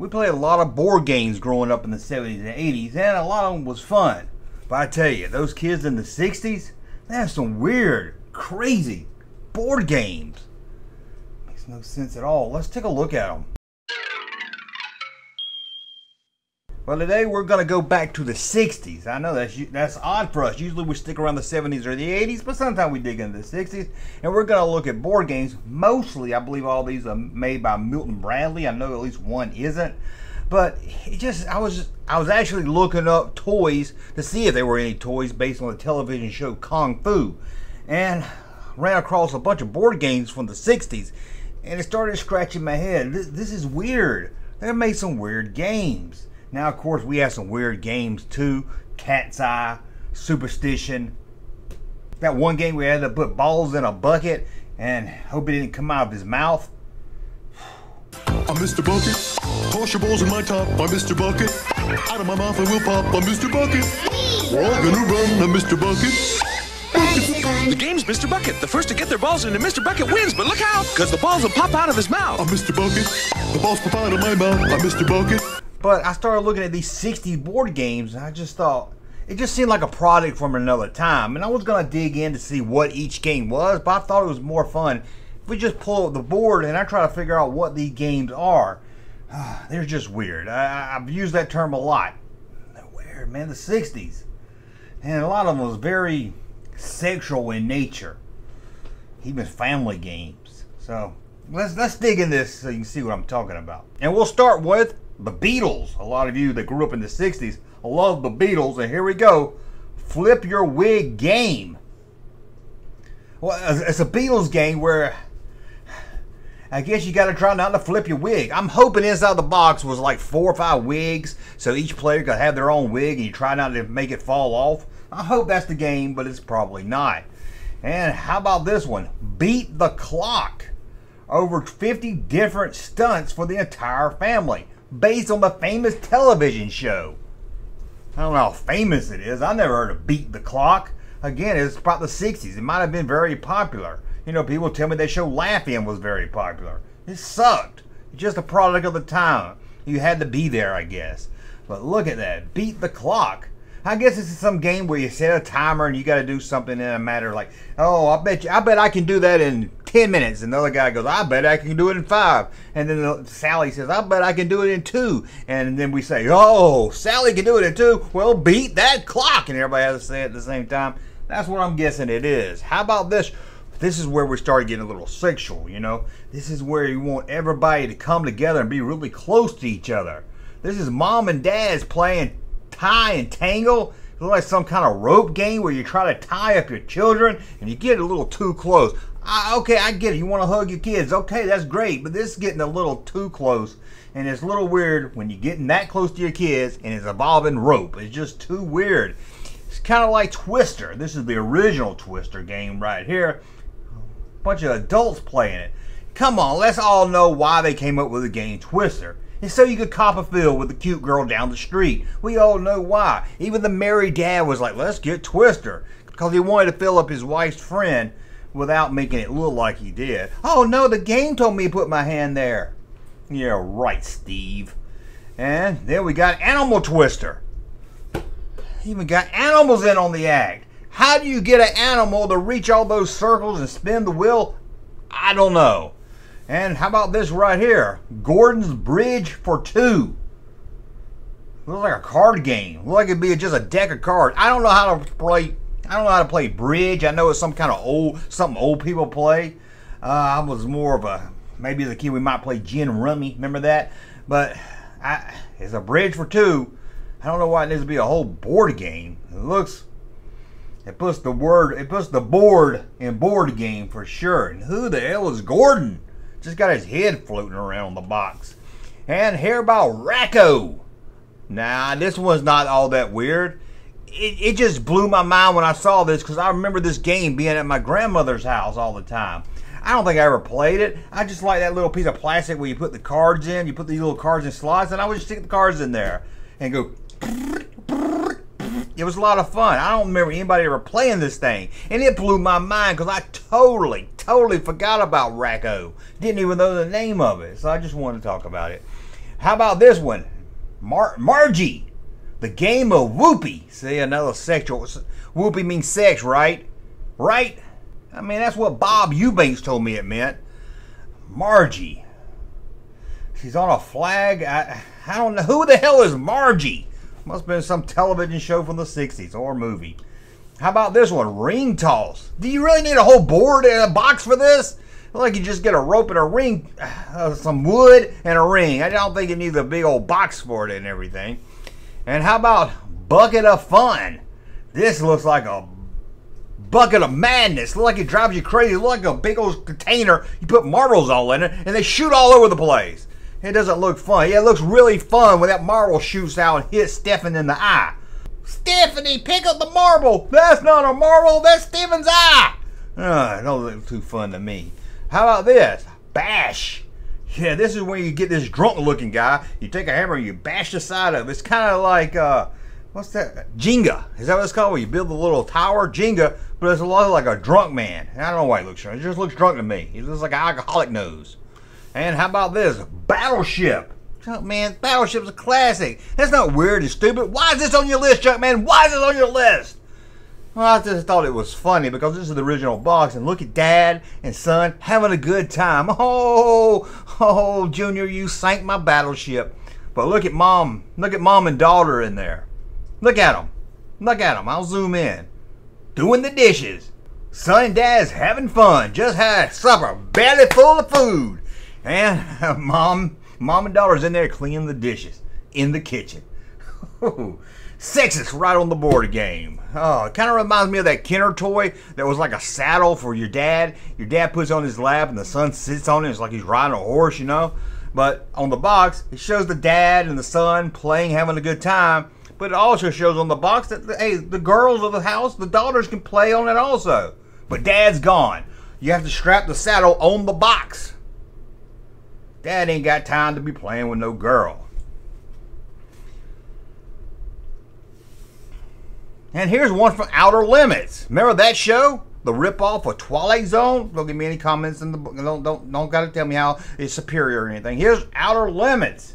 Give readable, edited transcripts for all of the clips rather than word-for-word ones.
We played a lot of board games growing up in the 70s and 80s, and a lot of them was fun. But I tell you, those kids in the 60s, they have some weird, crazy board games. Makes no sense at all. Let's take a look at them. Well, today we're going to go back to the 60s. I know that's odd for us. Usually we stick around the 70s or the 80s, but sometimes we dig into the 60s. And we're going to look at board games. Mostly, I believe all these are made by Milton Bradley. I know at least one isn't. But I was actually looking up toys to see if there were any toys based on the television show Kung Fu. And ran across a bunch of board games from the 60s. And it started scratching my head. This is weird. They made some weird games. Now, of course, we have some weird games too. Cat's Eye, Superstition. That one game we had to put balls in a bucket and hope it didn't come out of his mouth. I'm Mr. Bucket. Toss your balls in my top. I'm Mr. Bucket. Out of my mouth I will pop. I'm Mr. Bucket. We're all gonna run. I'm Mr. Bucket. The game's Mr. Bucket. The first to get their balls into Mr. Bucket wins, but look out, because the balls will pop out of his mouth. I'm Mr. Bucket. The balls pop out of my mouth. I'm Mr. Bucket. But I started looking at these 60s board games, and I just thought, it just seemed like a product from another time. And I was going to dig in to see what each game was, but I thought it was more fun if we just pull up the board and I try to figure out what these games are. They're just weird. I've used that term a lot. They're weird, man, the 60s. And a lot of them was very sexual in nature. Even family games. So let's dig in this so you can see what I'm talking about. And we'll start with the Beatles. A lot of you that grew up in the 60s love the Beatles, and here we go. Flip Your Wig game. Well, it's a Beatles game where I guess you got to try not to flip your wig. I'm hoping inside the box was like 4 or 5 wigs, so each player could have their own wig and you try not to make it fall off. I hope that's the game, but it's probably not. And how about this one? Beat the Clock. Over 50 different stunts for the entire family, based on the famous television show. I don't know how famous it is. I never heard of Beat the Clock. Again, it's about the 60s. It might have been very popular. You know, people tell me that show Laugh-In was very popular. It sucked. It's just a product of the time. You had to be there, I guess. But look at that. Beat the Clock. I guess this is some game where you set a timer and you got to do something in a matter of like, oh, I bet I can do that in 10 minutes. And the other guy goes, I bet I can do it in 5. And then Sally says, I bet I can do it in 2. And then we say, oh, Sally can do it in 2. Well, beat that clock. And everybody has to say it at the same time. That's what I'm guessing it is. How about this? This is where we start getting a little sexual, you know. This is where you want everybody to come together and be really close to each other. This is mom and dad's playing tie and tangle. It's like some kind of rope game where you try to tie up your children and you get a little too close. Okay, I get it. You want to hug your kids. Okay, that's great. But this is getting a little too close. And it's a little weird when you're getting that close to your kids and it's involving rope. It's just too weird. It's kind of like Twister. This is the original Twister game right here. A bunch of adults playing it. Come on, let's all know why they came up with the game Twister. It's so you could cop a feel with the cute girl down the street. We all know why. Even the married dad was like, let's get Twister. Because he wanted to fill up his wife's friend without making it look like he did. Oh no, the game told me to put my hand there. Yeah, right, Steve. And then we got Animal Twister. Even got animals in on the act. How do you get an animal to reach all those circles and spin the wheel? I don't know. And how about this right here? Gordon's Bridge for 2. Looks like a card game. Looks like it'd be just a deck of cards. I don't know how to play. I don't know how to play bridge. I know it's some kind of something old people play. I was more of a, maybe as a kid we might play gin rummy. Remember that? But it's a bridge for 2. I don't know why it needs to be a whole board game. It puts the board in board game for sure. And who the hell is Gordon? Just got his head floating around the box. And hear about Raco. Nah, this one's not all that weird. It just blew my mind when I saw this because I remember this game being at my grandmother's house all the time. I don't think I ever played it. I just like that little piece of plastic where you put the cards in. You put these little cards in slots and I would just stick the cards in there and go. It was a lot of fun. I don't remember anybody ever playing this thing. And it blew my mind because I totally forgot about Raco. Didn't even know the name of it. So I just wanted to talk about it. How about this one? Margie, the game of whoopee. See, another sexual. Whoopee means sex, right? Right? I mean, that's what Bob Eubanks told me it meant. Margie. She's on a flag. I don't know. Who the hell is Margie? Must have been some television show from the 60s or movie. How about this one? Ring toss. Do you really need a whole board and a box for this? Like you just get a rope and a ring, some wood and a ring. I don't think you need a big old box for it and everything. And how about bucket of fun? This looks like a bucket of madness. Looks like it drives you crazy. It looks like a big old container. You put marbles all in it and they shoot all over the place. It doesn't look fun. Yeah, it looks really fun when that marble shoots out and hits Stephen in the eye. Stephanie, pick up the marble. That's not a marble. That's Stephen's eye. It don't look too fun to me. How about this? Bash. Yeah, this is when you get this drunk-looking guy. You take a hammer and you bash the side of it. It's kind of like, what's that? Jenga. Is that what it's called? Where you build a little tower? Jenga. But it's a lot like a drunk man. I don't know why he looks drunk. It just looks drunk to me. He looks like an alcoholic nose. And how about this? Battleship. Junkman, Battleship's a classic. That's not weird and stupid. Why is this on your list, Junkman? Why is this on your list? Well, I just thought it was funny because this is the original box, and look at Dad and son having a good time. Oh, Junior, you sank my battleship. But look at Mom and daughter in there. Look at them. Look at them. I'll zoom in. Doing the dishes. Son and Dad's having fun. Just had supper, belly full of food. And Mom and daughter's in there cleaning the dishes in the kitchen. Sexist right on the board game. Oh, it kind of reminds me of that Kenner toy that was like a saddle for your dad. Your dad puts it on his lap and the son sits on it. It's like he's riding a horse, you know. But on the box, it shows the dad and the son playing, having a good time. But it also shows on the box that, hey, the girls of the house, the daughters can play on it also. But Dad's gone. You have to strap the saddle on the box. Dad ain't got time to be playing with no girl. And here's one from Outer Limits. Remember that show? The ripoff of Twilight Zone? Don't give me any comments in the book. Don't gotta tell me how it's superior or anything. Here's Outer Limits.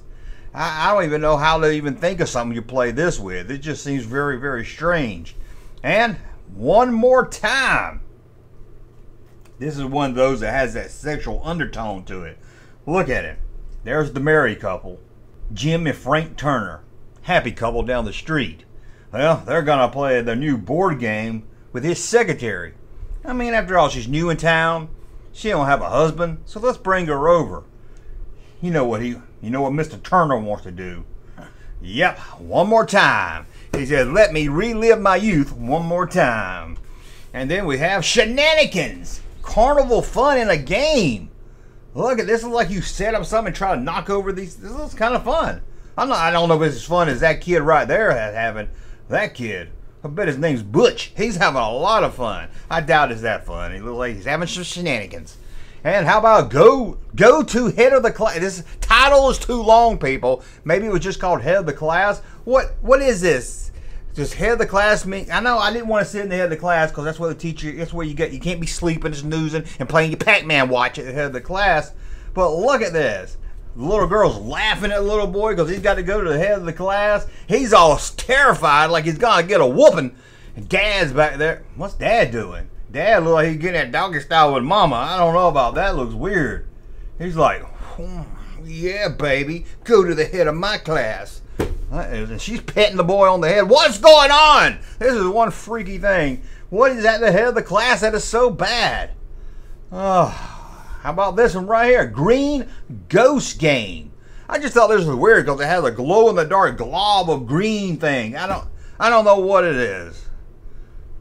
I don't even know how to even think of something you play this with. It just seems very, very strange. And one more time. This is one of those that has that sexual undertone to it. Look at it. There's the married couple. Jim and Frank Turner. Happy couple down the street. Well, they're going to play the new board game with his secretary. I mean, after all, she's new in town. She don't have a husband, so let's bring her over. You know what Mr. Turner wants to do. Yep, one more time. He says, let me relive my youth one more time. And then we have Shenanigans Carnival fun in a game. Look at this. Looks like you set up something and try to knock over these. This looks kind of fun. I don't know if it's as fun as that kid right there having. That kid, I bet his name's Butch. He's having a lot of fun. I doubt it's that fun. He looks like he's having some shenanigans. And how about go to head of the class? This title is too long, people. Maybe it was just called head of the class. What is this? Just head of the class mean? I know I didn't want to sit in the head of the class because that's where the teacher. That's where you can't be sleeping, snoozing, and playing your Pac-Man watch at the head of the class. But look at this. The little girl's laughing at the little boy because he's got to go to the head of the class. He's all terrified like he's going to get a whooping. And Dad's back there. What's Dad doing? Dad looks like he's getting that doggy style with Mama. I don't know about that. Looks weird. He's like, yeah, baby. Go to the head of my class. And she's petting the boy on the head. What's going on? This is one freaky thing. What is at the head of the class that is so bad? Oh. How about this one right here? Green Ghost Game. I just thought this was weird because it has a glow-in-the-dark glob of green thing. I don't know what it is.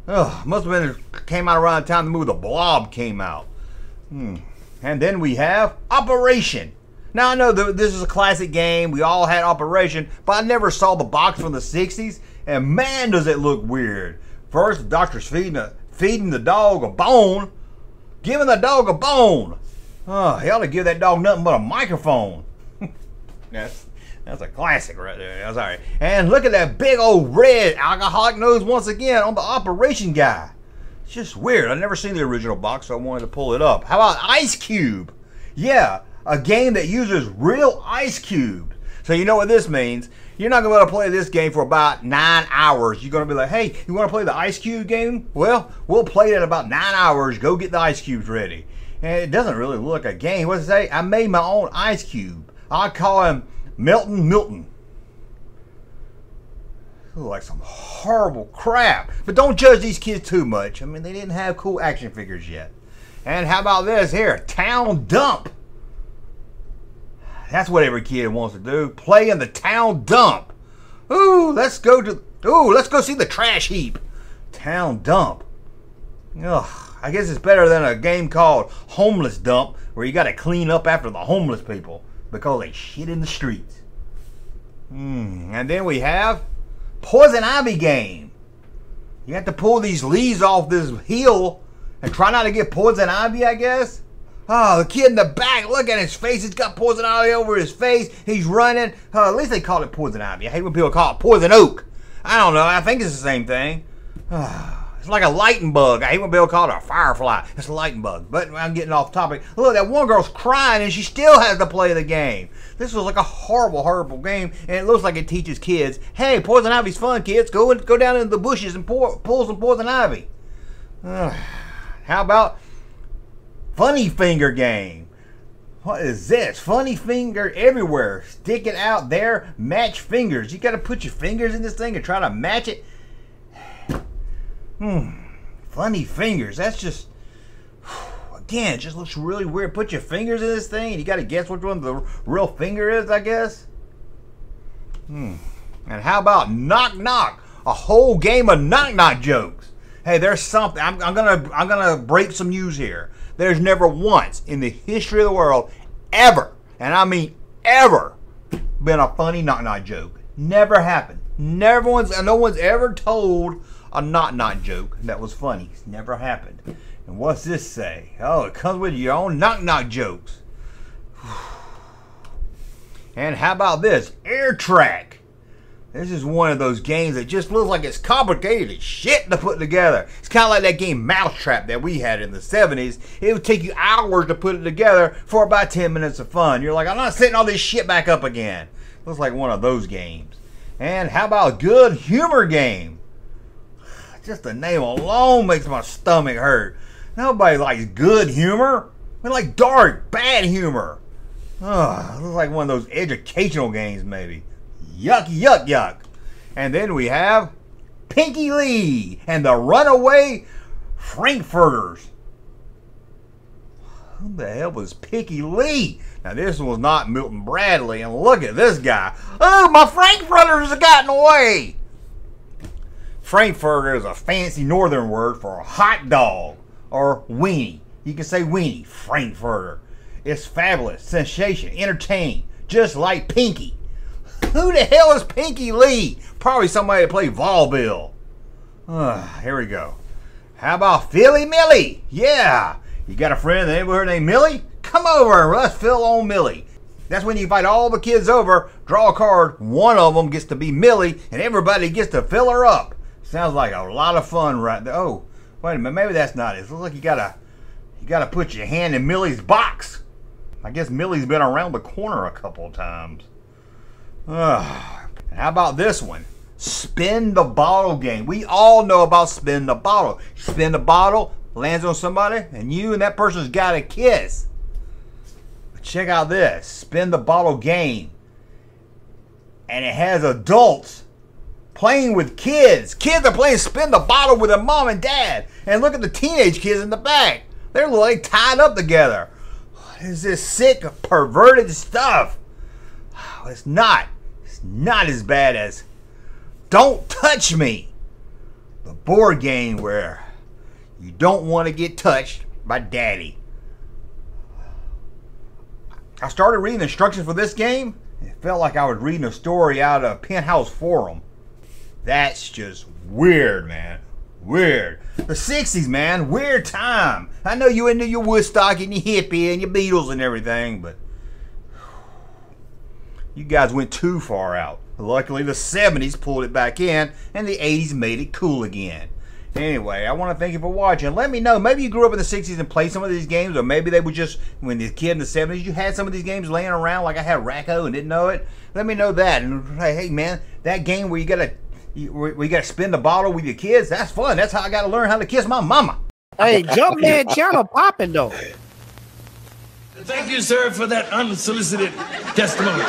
Ugh, must have been came out around the time the movie The Blob came out. And then we have Operation. Now I know this is a classic game. We all had Operation, but I never saw the box from the 60s. And man, does it look weird. First, the doctor's feeding the dog a bone. Giving the dog a bone. Oh, he ought to give that dog nothing but a microphone. That's a classic right there. That's all right. And look at that big old red alcoholic nose once again on the Operation guy. It's just weird. I've never seen the original box, so I wanted to pull it up. How about Ice Cube? Yeah, a game that uses real ice cube. So you know what this means. You're not going to be able to play this game for about 9 hours. You're going to be like, hey, you want to play the Ice Cube game? Well, we'll play it in about 9 hours. Go get the Ice Cubes ready. And it doesn't really look like a game. What does it say? I made my own Ice Cube. I call him Milton. Look like some horrible crap. But don't judge these kids too much. I mean, they didn't have cool action figures yet. And how about this here? Town Dump. That's what every kid wants to do. Play in the town dump. Let's go see the trash heap. Town Dump. Ugh, I guess it's better than a game called Homeless Dump, where you got to clean up after the homeless people because they shit in the streets. And then we have Poison Ivy game. You have to pull these leaves off this hill and try not to get poison ivy, I guess. Oh, the kid in the back, look at his face. He's got poison ivy over his face. He's running. At least they call it poison ivy. I hate when people call it poison oak. I don't know. I think it's the same thing. It's like a lightning bug. I hate when people call it a firefly. It's a lightning bug. But I'm getting off topic. Look, that one girl's crying and she still has to play the game. This was like a horrible, horrible game. And it looks like it teaches kids, hey, poison ivy's fun, kids. Go down into the bushes and pull some poison ivy. How about Funny Finger game? What is this? Funny Finger everywhere. Stick it out there. Match fingers. You got to put your fingers in this thing and try to match it. Funny Fingers. That's just, again, it just looks really weird. Put your fingers in this thing and you got to guess which one the real finger is, I guess. And how about Knock Knock? A whole game of knock knock jokes. Hey, there's something. I'm gonna break some news here. There's never once in the history of the world ever, and I mean ever, been a funny knock knock joke. Never happened. No one's ever told a knock knock joke that was funny. It's never happened. And what's this say? Oh, it comes with your own knock knock jokes. And how about this? Air Track. This is one of those games that just looks like it's complicated as shit to put together. It's kind of like that game Mousetrap that we had in the 70s. It would take you hours to put it together for about 10 minutes of fun. You're like, I'm not setting all this shit back up again. Looks like one of those games. And how about Good Humor game? Just the name alone makes my stomach hurt. Nobody likes good humor. We like dark, bad humor. Looks like one of those educational games maybe. Yuck, yuck, yuck. And then we have Pinky Lee and the Runaway Frankfurters. Who the hell was Pinky Lee? Now this was not Milton Bradley. And look at this guy. Oh, my Frankfurters have gotten away. Frankfurter is a fancy northern word for a hot dog or weenie. You can say weenie, Frankfurter. It's fabulous, sensation, entertaining, just like Pinky. Who the hell is Pinky Lee? Probably somebody that played vaudeville. Here we go. How about Philly Millie? Yeah. You got a friend in the neighborhood named Millie? Come over and let's fill on Millie. That's when you invite all the kids over, draw a card, one of them gets to be Millie, and everybody gets to fill her up. Sounds like a lot of fun right there. Oh, wait a minute, maybe that's not it. It looks like you gotta put your hand in Millie's box. I guess Millie's been around the corner a couple of times. How about this one? Spin the bottle game. We all know about spin the bottle. Spin the bottle, lands on somebody, and you and that person's got a kiss. But check out this. Spin the bottle game. And it has adults playing with kids. Kids are playing spin the bottle with their mom and dad. And look at the teenage kids in the back. They're like tied up together. What is this sick, perverted stuff? It's not as bad as Don't Touch Me, the board game where you don't want to get touched by daddy. I started reading the instructions for this game. It felt like I was reading a story out of Penthouse Forum. That's just weird, man. Weird. The 60s, man. Weird time. I know you into your Woodstock and your hippie and your Beatles and everything, but you guys went too far out. Luckily, the 70s pulled it back in, and the 80s made it cool again. Anyway, I want to thank you for watching. Let me know. Maybe you grew up in the 60s and played some of these games, or maybe they were just, when the kid in the 70s, you had some of these games laying around like I had Raco and didn't know it. Let me know that. And hey, man, that game where you gotta spin the bottle with your kids, that's fun. That's how I gotta learn how to kiss my mama. Hey, Junkman channel popping though. Thank you, sir, for that unsolicited testimony.